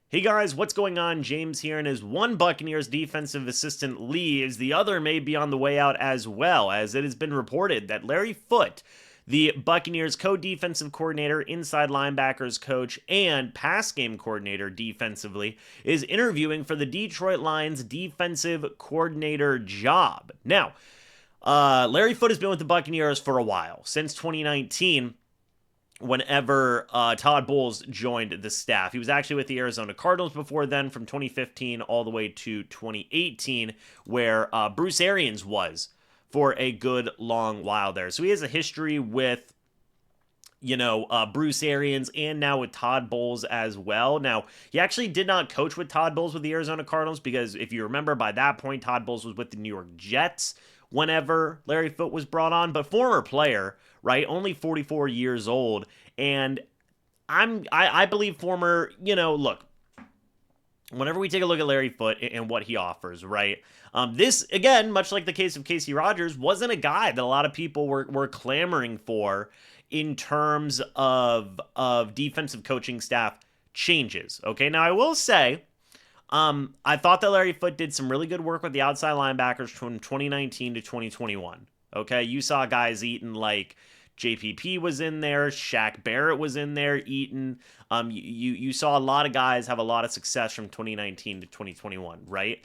Hey guys, what's going on? James here, and as one Buccaneers defensive assistant leaves, the other may be on the way out as well, as it has been reported that Larry Foote, the Buccaneers co-defensive coordinator, inside linebackers coach, and pass game coordinator defensively, is interviewing for the Detroit Lions defensive coordinator job. Now, Larry Foote has been with the Buccaneers for a while, since 2019, whenever Todd Bowles joined the staff. He was actually with the Arizona Cardinals before then, from 2015 all the way to 2018, where Bruce Arians was for a good long while there. So he has a history with Bruce Arians and now with Todd Bowles as well. Now, he actually did not coach with Todd Bowles with the Arizona Cardinals because if you remember, by that point, Todd Bowles was with the New York Jets whenever Larry Foote was brought on, but former player, right? Only 44 years old. And I believe former, look, whenever we take a look at Larry Foote and what he offers, right? This, again, much like the case of Casey Rogers, wasn't a guy that a lot of people were clamoring for in terms of defensive coaching staff changes. Okay, now I will say, I thought that Larry Foote did some really good work with the outside linebackers from 2019 to 2021. Okay, you saw guys eating like JPP was in there, Shaq Barrett was in there eating. You saw a lot of guys have a lot of success from 2019 to 2021, right?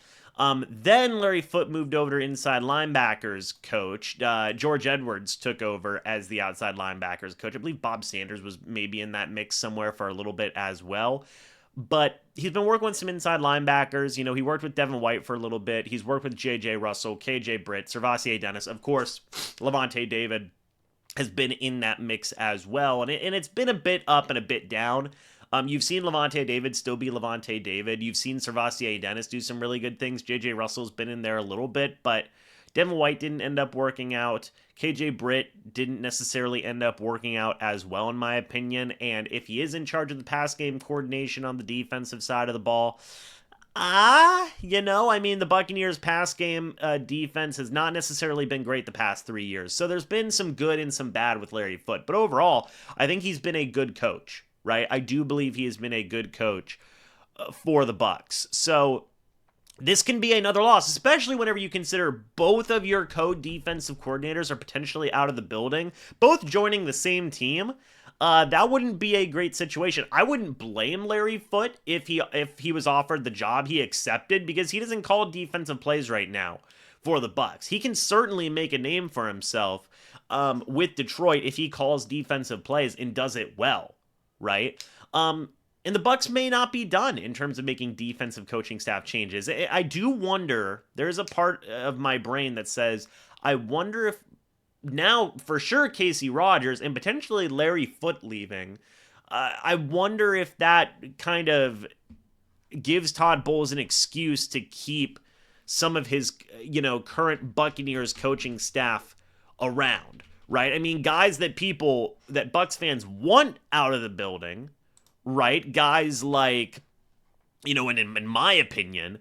Then Larry Foote moved over to inside linebackers coach. George Edwards took over as the outside linebackers coach. I believe Bob Sanders was maybe in that mix somewhere for a little bit as well. But he's been working with some inside linebackers. He worked with Devin White for a little bit. He's worked with J.J. Russell, K.J. Britt, Servassier Dennis. Of course, Levante David has been in that mix as well. And it's been a bit up and a bit down. You've seen Levante David still be Levante David. You've seen Servassier Dennis do some really good things. J.J. Russell's been in there a little bit, but Devin White didn't end up working out. KJ Britt didn't necessarily end up working out as well, in my opinion. And if he is in charge of the pass game coordination on the defensive side of the ball, the Buccaneers pass game defense has not necessarily been great the past 3 years. So there's been some good and some bad with Larry Foote. But overall, I think he's been a good coach, right? I do believe he has been a good coach for the Bucs. So this can be another loss, especially whenever you consider both of your co-defensive coordinators are potentially out of the building, both joining the same team. That wouldn't be a great situation. I wouldn't blame Larry Foote if he was offered the job he accepted, because he doesn't call defensive plays right now for the Bucs. He can certainly make a name for himself with Detroit if he calls defensive plays and does it well, right? And the Bucs may not be done in terms of making defensive coaching staff changes. I do wonder, there's a part of my brain that says, I wonder if now, for sure, Casey Rogers and potentially Larry Foote leaving, I wonder if that kind of gives Todd Bowles an excuse to keep some of his, current Buccaneers coaching staff around, right? I mean, guys that Bucs fans want out of the building, right? Guys like, and in my opinion,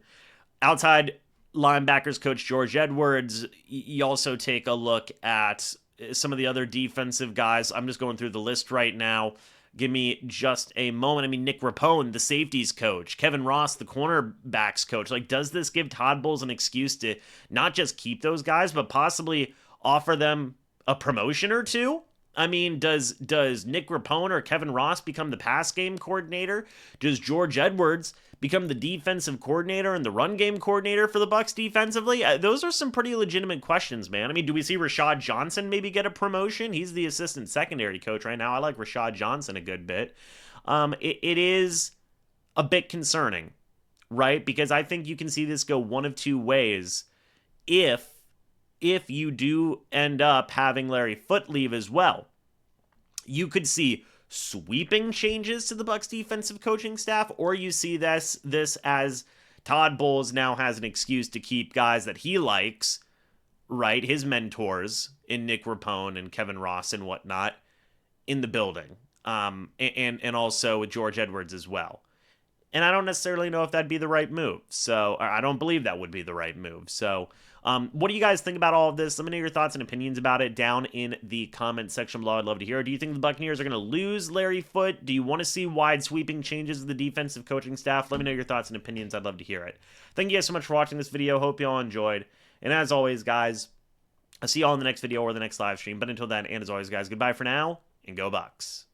outside linebackers coach George Edwards. You also take a look at some of the other defensive guys. I'm just going through the list right now. Give me just a moment. I mean, Nick Rapone, the safeties coach, Kevin Ross, the cornerbacks coach. Like, does this give Todd Bowles an excuse to not just keep those guys, but possibly offer them a promotion or two? I mean, does Nick Rapone or Kevin Ross become the pass game coordinator? Does George Edwards become the defensive coordinator and the run game coordinator for the Bucs defensively? Those are some pretty legitimate questions, man. I mean, do we see Rashad Johnson maybe get a promotion? He's the assistant secondary coach right now. I like Rashad Johnson a good bit. It is a bit concerning, right? Because I think you can see this go one of two ways if you do end up having Larry Foote leave as well. You could see sweeping changes to the Bucs defensive coaching staff, or you see this as Todd Bowles now has an excuse to keep guys that he likes, right, his mentors in Nick Rapone and Kevin Ross and whatnot, in the building, and also with George Edwards as well. And I don't necessarily know if that'd be the right move. So I don't believe that would be the right move. So what do you guys think about all of this? Let me know your thoughts and opinions about it down in the comment section below. I'd love to hear. Do you think the Buccaneers are going to lose Larry Foote? Do you want to see wide sweeping changes to the defensive coaching staff? Let me know your thoughts and opinions. I'd love to hear it. Thank you guys so much for watching this video. Hope you all enjoyed. And as always, guys, I'll see you all in the next video or the next live stream. But until then, and as always, guys, goodbye for now, and go Bucs.